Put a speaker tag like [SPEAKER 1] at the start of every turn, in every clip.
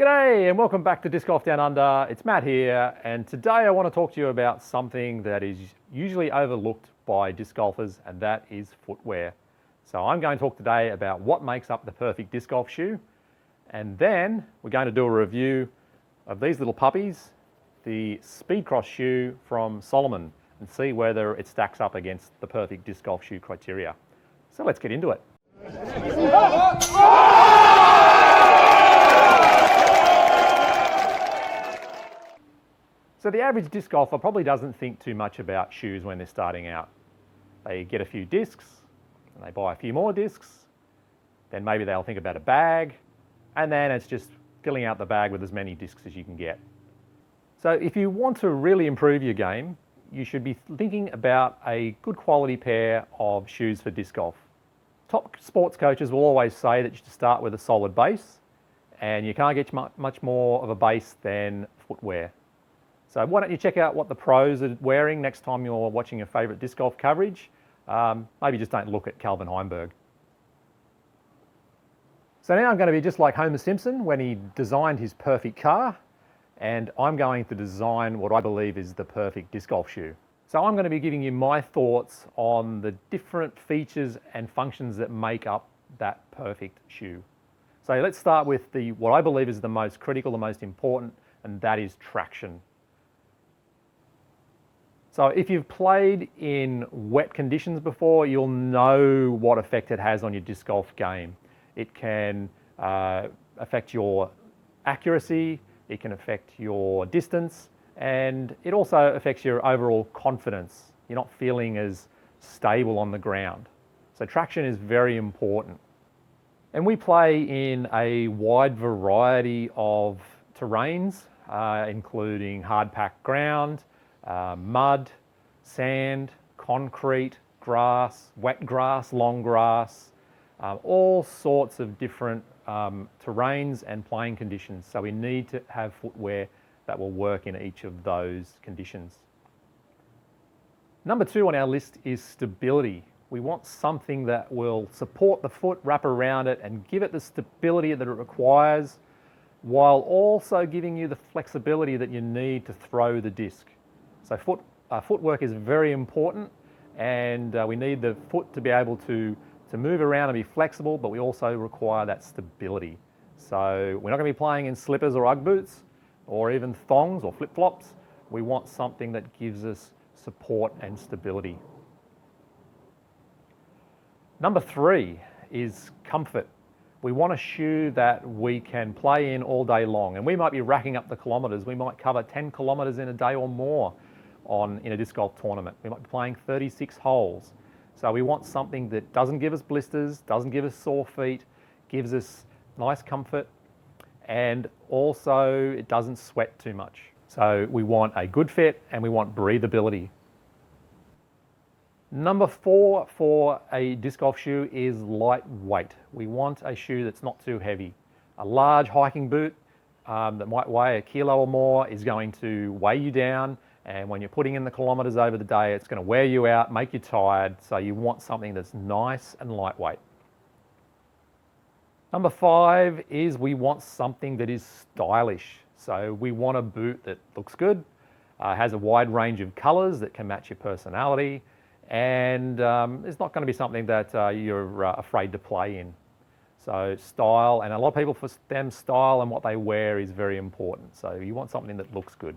[SPEAKER 1] G'day and welcome back to Disc Golf Down Under. It's Matt here, and today I want to talk to you about something that is usually overlooked by disc golfers, and that is footwear. So I'm going to talk today about what makes up the perfect disc golf shoe, and then we're going to do a review of these little puppies, the Speedcross shoe from Salomon, and see whether it stacks up against the perfect disc golf shoe criteria. So let's get into it. So the average disc golfer probably doesn't think too much about shoes when they're starting out. They get a few discs, and they buy a few more discs, then maybe they'll think about a bag, and then it's just filling out the bag with as many discs as you can get. So if you want to really improve your game, you should be thinking about a good quality pair of shoes for disc golf. Top sports coaches will always say that you should start with a solid base, and you can't get much more of a base than footwear. So why don't you check out what the pros are wearing next time you're watching your favourite disc golf coverage. Maybe just don't look at Calvin Heimberg. So now I'm going to be just like Homer Simpson when he designed his perfect car, and I'm going to design what I believe is the perfect disc golf shoe. So I'm going to be giving you my thoughts on the different features and functions that make up that perfect shoe. So let's start with what I believe is the most critical, the most important, and that is traction. So if you've played in wet conditions before, you'll know what effect it has on your disc golf game. It can affect your accuracy, it can affect your distance, and it also affects your overall confidence. You're not feeling as stable on the ground. So traction is very important. And we play in a wide variety of terrains, including hard packed ground, mud, sand, concrete, grass, wet grass, long grass, all sorts of different terrains and playing conditions. So we need to have footwear that will work in each of those conditions. Number 2 on our list is stability. We want something that will support the foot, wrap around it, and give it the stability that it requires, while also giving you the flexibility that you need to throw the disc. So footwork is very important, and we need the foot to be able to move around and be flexible, but we also require that stability. So we're not going to be playing in slippers or Ugg boots or even thongs or flip-flops. We want something that gives us support and stability. Number 3 is comfort. We want a shoe that we can play in all day long, and we might be racking up the kilometres. We might cover 10 kilometres in a day or more in a disc golf tournament. We might be playing 36 holes. So we want something that doesn't give us blisters, doesn't give us sore feet, gives us nice comfort, and also it doesn't sweat too much. So we want a good fit and we want breathability. Number 4 for a disc golf shoe is lightweight. We want a shoe that's not too heavy. A large hiking boot that might weigh a kilo or more is going to weigh you down, and when you're putting in the kilometres over the day, it's going to wear you out, make you tired, so you want something that's nice and lightweight. Number 5 is we want something that is stylish. So we want a boot that looks good, has a wide range of colours that can match your personality, and it's not going to be something that you're afraid to play in. So style, and a lot of people, for them, style and what they wear is very important. So you want something that looks good.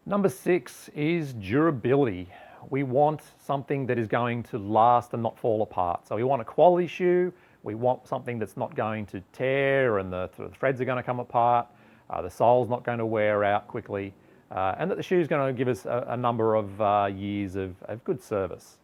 [SPEAKER 1] Number 6 is durability. We want something that is going to last and not fall apart. So we want a quality shoe. We want something that's not going to tear and the threads are going to come apart. The sole's not going to wear out quickly. And that the shoe is going to give us a number of years of good service.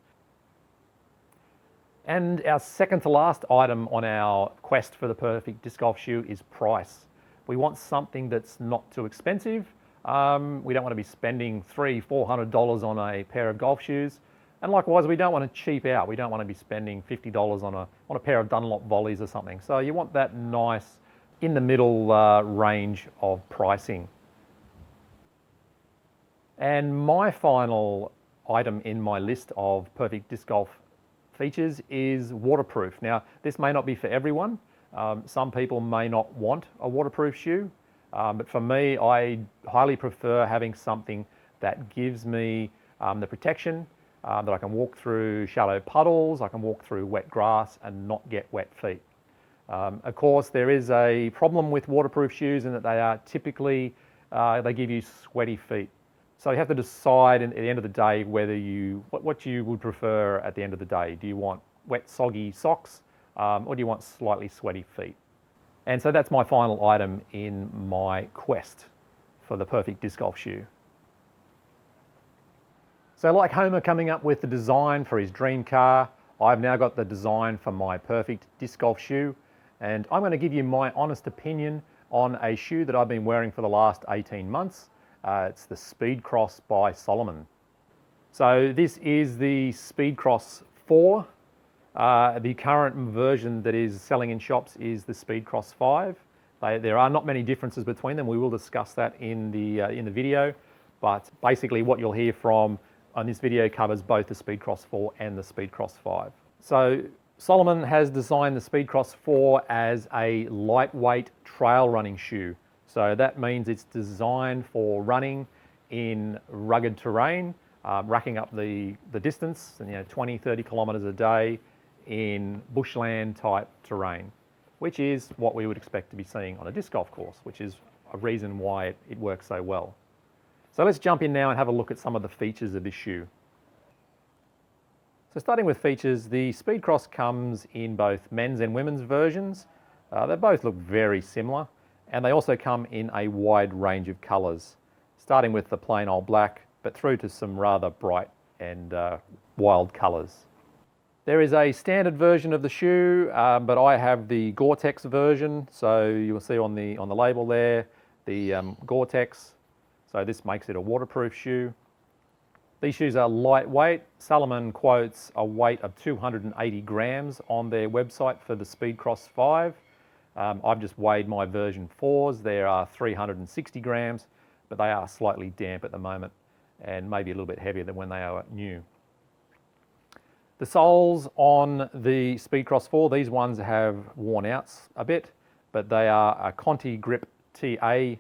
[SPEAKER 1] And our second to last item on our quest for the perfect disc golf shoe is price. We want something that's not too expensive. We don't want to be spending $300-400 on a pair of golf shoes. And likewise, we don't want to cheap out. We don't want to be spending $50 on a pair of Dunlop volleys or something. So you want that nice in the middle range of pricing. And my final item in my list of perfect disc golf features is waterproof. Now, this may not be for everyone. Some people may not want a waterproof shoe, but for me, I highly prefer having something that gives me the protection that I can walk through shallow puddles, I can walk through wet grass and not get wet feet. Of course, there is a problem with waterproof shoes in that they are typically, they give you sweaty feet. So you have to decide at the end of the day whether what you would prefer at the end of the day. Do you want wet, soggy socks, or do you want slightly sweaty feet? And so that's my final item in my quest for the perfect disc golf shoe. So like Homer coming up with the design for his dream car, I've now got the design for my perfect disc golf shoe, and I'm going to give you my honest opinion on a shoe that I've been wearing for the last 18 months. It's the Speedcross by Salomon. So this is the Speedcross 4. The current version that is selling in shops is the Speedcross 5. There are not many differences between them. We will discuss that in the video, but basically what you'll hear from on this video covers both the Speedcross 4 and the Speedcross 5. So Salomon has designed the Speedcross 4 as a lightweight trail running shoe. So that means it's designed for running in rugged terrain, racking up the distance, 20, 30 kilometers a day in bushland type terrain, which is what we would expect to be seeing on a disc golf course, which is a reason why it works so well. So let's jump in now and have a look at some of the features of this shoe. So starting with features, the Speedcross comes in both men's and women's versions. They both look very similar, and they also come in a wide range of colours, starting with the plain old black, but through to some rather bright and wild colours. There is a standard version of the shoe, but I have the Gore-Tex version, so you will see on the label there, the Gore-Tex. So this makes it a waterproof shoe. These shoes are lightweight. Salomon quotes a weight of 280 grams on their website for the Speedcross 5. I've just weighed my version 4s. There are 360 grams, but they are slightly damp at the moment and maybe a little bit heavier than when they are new. The soles on the Speedcross 4, these ones have worn out a bit, but they are a Conti Grip TA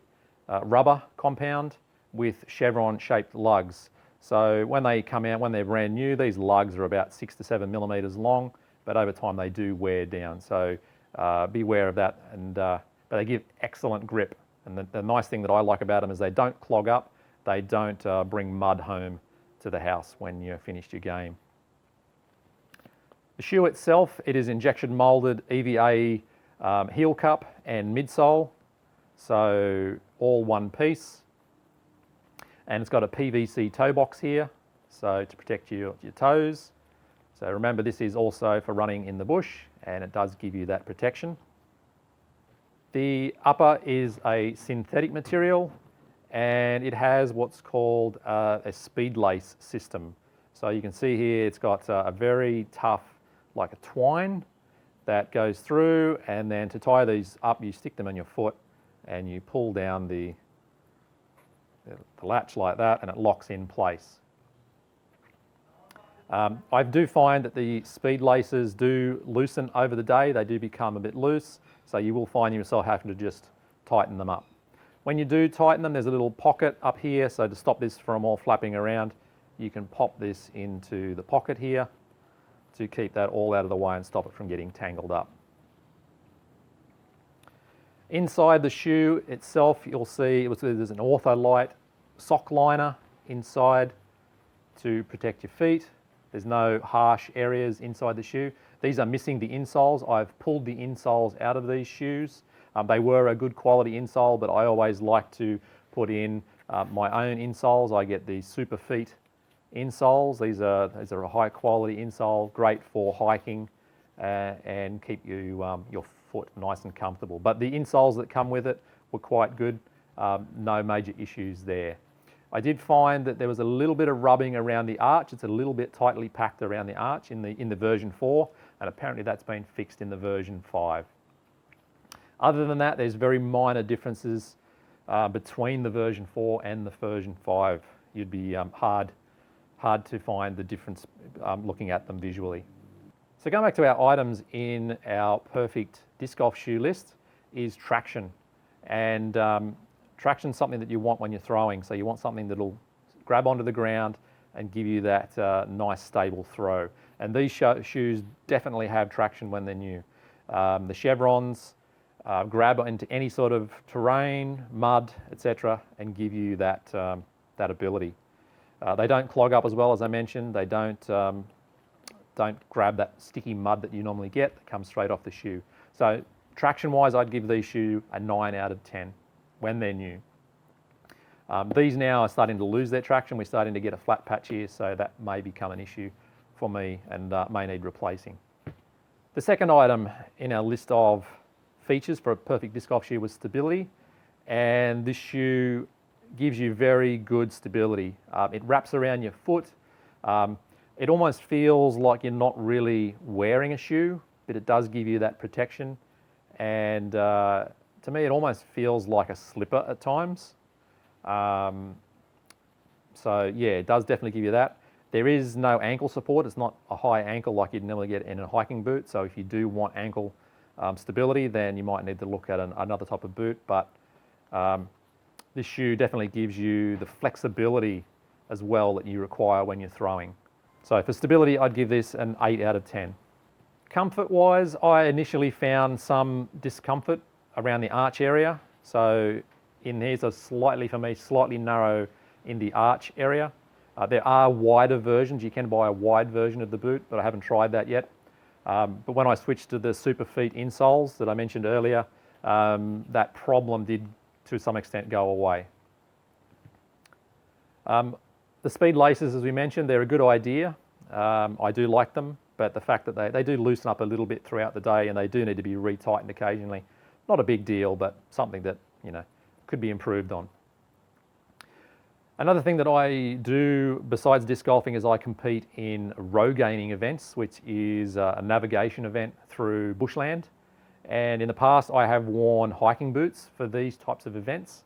[SPEAKER 1] rubber compound with chevron-shaped lugs. So when they come out, when they're brand new, these lugs are about 6 to 7 millimeters long, but over time they do wear down. So beware of that, but they give excellent grip. And the nice thing that I like about them is they don't clog up, they don't bring mud home to the house when you've finished your game. The shoe itself, it is injection molded EVA heel cup and midsole, so all one piece. And it's got a PVC toe box here, so to protect your toes. So remember, this is also for running in the bush, and it does give you that protection. The upper is a synthetic material, and it has what's called a speed lace system. So you can see here it's got a very tough, like a twine that goes through, and then to tie these up, you stick them on your foot and you pull down the latch like that, and it locks in place. I do find that the speed laces do loosen over the day. They do become a bit loose, so you will find yourself having to just tighten them up. When you do tighten them, there's a little pocket up here, so to stop this from all flapping around, you can pop this into the pocket here to keep that all out of the way and stop it from getting tangled up. Inside the shoe itself, you'll see there's an Ortholite sock liner inside to protect your feet. There's no harsh areas inside the shoe. These are missing the insoles. I've pulled the insoles out of these shoes. They were a good quality insole, but I always like to put in my own insoles. I get the Super Feet insoles. These are a high quality insole, great for hiking and keep you your foot nice and comfortable. But the insoles that come with it were quite good. No major issues there. I did find that there was a little bit of rubbing around the arch. It's a little bit tightly packed around the arch in the version 4, and apparently that's been fixed in the version 5. Other than that, there's very minor differences between the version 4 and the version 5. You'd be hard to find the difference looking at them visually. So going back to our items in our perfect disc golf shoe list is traction. And traction is something that you want when you're throwing. So you want something that'll grab onto the ground and give you that nice stable throw. And these shoes definitely have traction when they're new. The chevrons grab into any sort of terrain, mud, etc., and give you that, that ability. They don't clog up as well, as I mentioned. They don't grab that sticky mud that you normally get that comes straight off the shoe. So traction-wise, I'd give these shoes a 9 out of 10 when they're new. These now are starting to lose their traction. We're starting to get a flat patch here, so that may become an issue for me and may need replacing. The second item in our list of features for a perfect disc golf shoe was stability, and this shoe gives you very good stability. It wraps around your foot. It almost feels like you're not really wearing a shoe, but it does give you that protection. And to me, it almost feels like a slipper at times. So yeah, it does definitely give you that. There is no ankle support. It's not a high ankle like you'd normally get in a hiking boot. So if you do want ankle stability, then you might need to look at another type of boot. But this shoe definitely gives you the flexibility as well that you require when you're throwing. So for stability, I'd give this an 8 out of 10. Comfort-wise, I initially found some discomfort around the arch area. So in here's a slightly, for me, slightly narrow in the arch area. There are wider versions. You can buy a wide version of the boot, but I haven't tried that yet. But when I switched to the Superfeet insoles that I mentioned earlier, that problem did to some extent go away. The speed laces, as we mentioned, they're a good idea. I do like them, but the fact that they do loosen up a little bit throughout the day and they do need to be retightened occasionally. Not a big deal, but something that, you know, could be improved on. Another thing that I do besides disc golfing is I compete in row gaining events, which is a navigation event through bushland. And in the past, I have worn hiking boots for these types of events,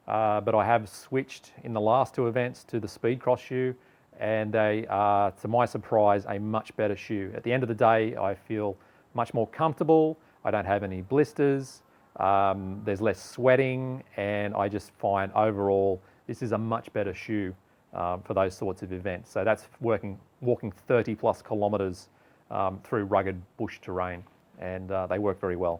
[SPEAKER 1] but I have switched in the last 2 events to the Speedcross shoe, and they are, to my surprise, a much better shoe. At the end of the day, I feel much more comfortable. I don't have any blisters. There's less sweating, and I just find overall this is a much better shoe for those sorts of events. So that's walking 30 plus kilometers through rugged bush terrain, and they work very well.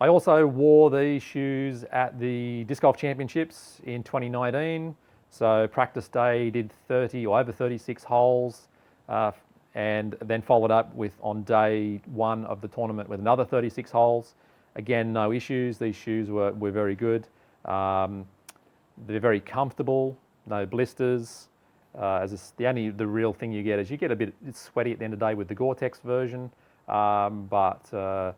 [SPEAKER 1] I also wore these shoes at the Disc Golf Championships in 2019. So practice day did 30 or over 36 holes, and then followed up with on day 1 of the tournament with another 36 holes. Again, no issues. These shoes were very good. They're very comfortable, no blisters. The real thing you get is you get a bit sweaty at the end of the day with the Gore-Tex version, but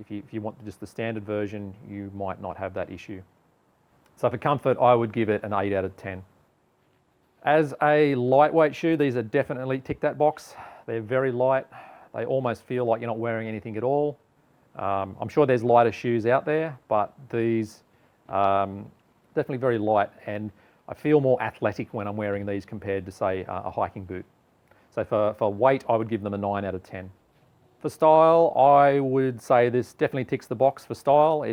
[SPEAKER 1] if you want just the standard version, you might not have that issue. So for comfort, I would give it an 8 out of 10. As a lightweight shoe, these are definitely tick that box. They're very light. They almost feel like you're not wearing anything at all. I'm sure there's lighter shoes out there, but these definitely very light, and I feel more athletic when I'm wearing these compared to, say, a hiking boot. So for weight, I would give them a 9 out of 10. For style, I would say this definitely ticks the box for style.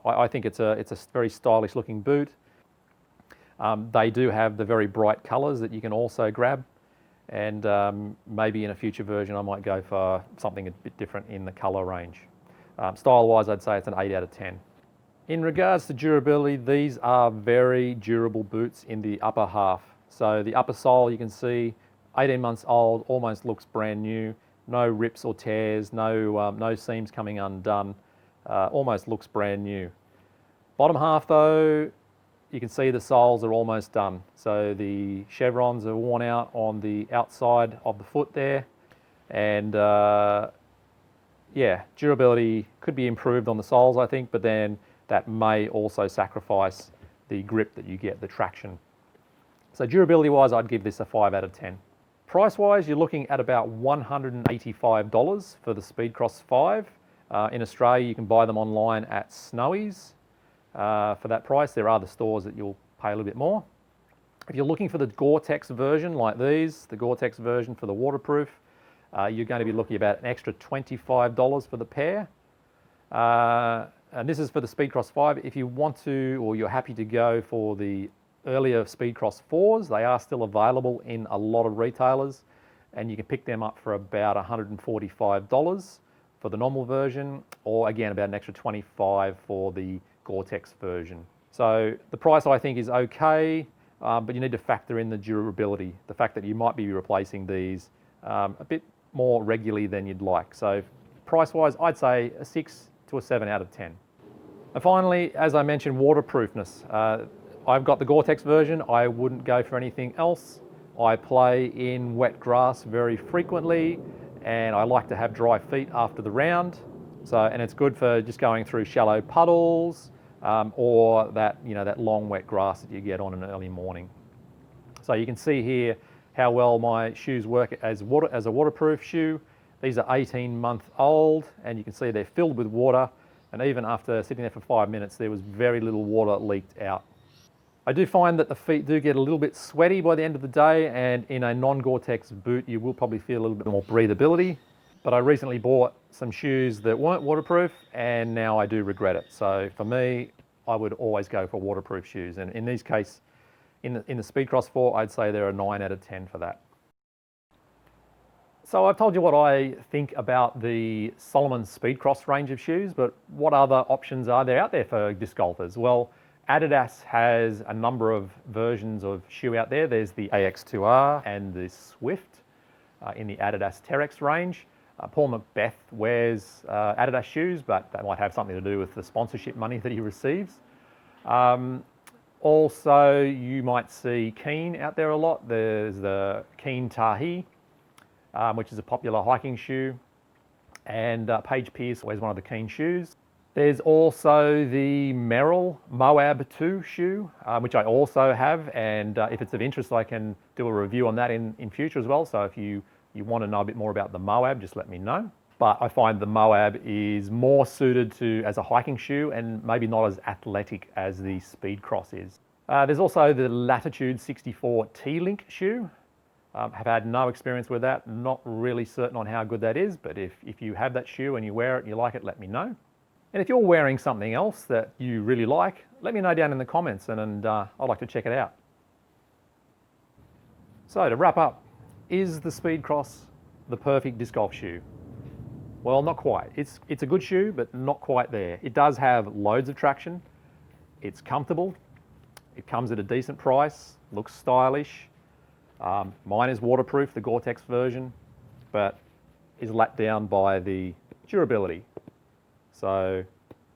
[SPEAKER 1] I think it's a very stylish looking boot. They do have the very bright colours that you can also grab, and maybe in a future version I might go for something a bit different in the colour range. Style-wise, I'd say it's an 8 out of 10. In regards to durability, these are very durable boots in the upper half. So the upper sole, you can see 18 months old, almost looks brand new. No rips or tears, no seams coming undone. Almost looks brand new. Bottom half though, you can see the soles are almost done. So the chevrons are worn out on the outside of the foot there. And yeah, durability could be improved on the soles, I think, but then that may also sacrifice the grip that you get, the traction. So durability-wise, I'd give this a 5 out of 10. Price-wise, you're looking at about $185 for the Speedcross 5. In Australia, you can buy them online at Snowy's for that price. There are other stores that you'll pay a little bit more. If you're looking for the Gore-Tex version like these, the Gore-Tex version for the waterproof, you're going to be looking about an extra $25 for the pair. And this is for the Speedcross 5. If you want to, or you're happy to go for the earlier Speedcross 4s, they are still available in a lot of retailers, and you can pick them up for about $145 for the normal version, or again about an extra $25 for the Gore-Tex version. So the price I think is okay, but you need to factor in the durability, the fact that you might be replacing these a bit more regularly than you'd like. So price-wise, I'd say a 6 to a 7 out of 10. And finally, as I mentioned, waterproofness. I've got the Gore-Tex version. I wouldn't go for anything else. I play in wet grass very frequently, and I like to have dry feet after the round. And it's good for just going through shallow puddles, or that long wet grass that you get on an early morning. So you can see here how well my shoes work as a waterproof shoe. These are 18-month-old, and you can see they're filled with water, and even after sitting there for 5 minutes, there was very little water leaked out. I do find that the feet do get a little bit sweaty by the end of the day, and in a non-Gore-Tex boot, you will probably feel a little bit more breathability. But I recently bought some shoes that weren't waterproof, and now I do regret it. So for me, I would always go for waterproof shoes. And in this case, in the Speedcross 4, I'd say they're a 9 out of 10 for that. So I've told you what I think about the Salomon Speedcross range of shoes, but what other options are there out there for disc golfers? Well, Adidas has a number of versions of shoe out there. There's the AX2R and the Swift in the Adidas Terex range. Paul Macbeth wears Adidas shoes, but that might have something to do with the sponsorship money that he receives. Also, you might see Keen out there a lot. There's the Keen Tahi, which is a popular hiking shoe, and Paige Pierce wears one of the Keen shoes. There's also the Merrell Moab 2 shoe, which I also have, and if it's of interest, I can do a review on that in future as well. So if you want to know a bit more about the Moab, just let me know. But I find the Moab is more suited as a hiking shoe and maybe not as athletic as the Speedcross is. There's also the Latitude 64 T-Link shoe. Have had no experience with that, not really certain on how good that is, but if you have that shoe and you wear it and you like it, let me know. And if you're wearing something else that you really like, let me know down in the comments, and I'd like to check it out. So to wrap up, is the Speedcross the perfect disc golf shoe? Well, not quite. It's a good shoe, but not quite there. It does have loads of traction. It's comfortable. It comes at a decent price, looks stylish. Mine is waterproof, the Gore-Tex version, but is let down by the durability. So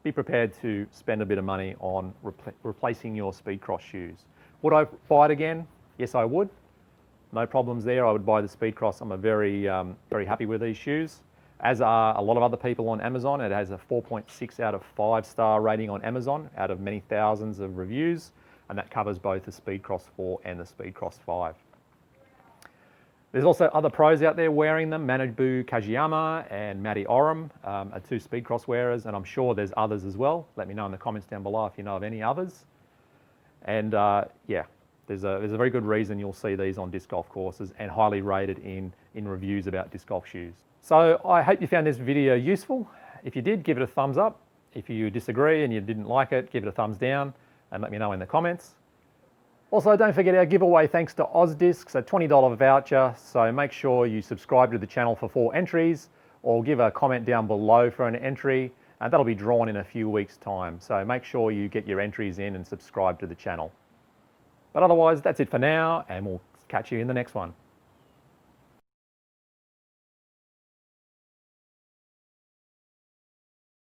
[SPEAKER 1] be prepared to spend a bit of money on replacing your Speedcross shoes. Would I buy it again? Yes, I would. No problems there. I would buy the Speedcross. I'm very happy with these shoes, as are a lot of other people on Amazon. It has a 4.6 out of 5-star rating on Amazon out of many thousands of reviews, and that covers both the Speedcross 4 and the Speedcross 5. There's also other pros out there wearing them. Manabu Kajiyama and Matty Oram are 2 Speedcross wearers, and I'm sure there's others as well. Let me know in the comments down below if you know of any others. And yeah, there's a very good reason you'll see these on disc golf courses and highly rated in reviews about disc golf shoes. So I hope you found this video useful. If you did, give it a thumbs up. If you disagree and you didn't like it, give it a thumbs down and let me know in the comments. Also, don't forget our giveaway thanks to OzDiscs, a $20 voucher, so make sure you subscribe to the channel for 4 entries, or give a comment down below for an entry, and that'll be drawn in a few weeks' time. So make sure you get your entries in and subscribe to the channel. But otherwise, that's it for now, and we'll catch you in the next one.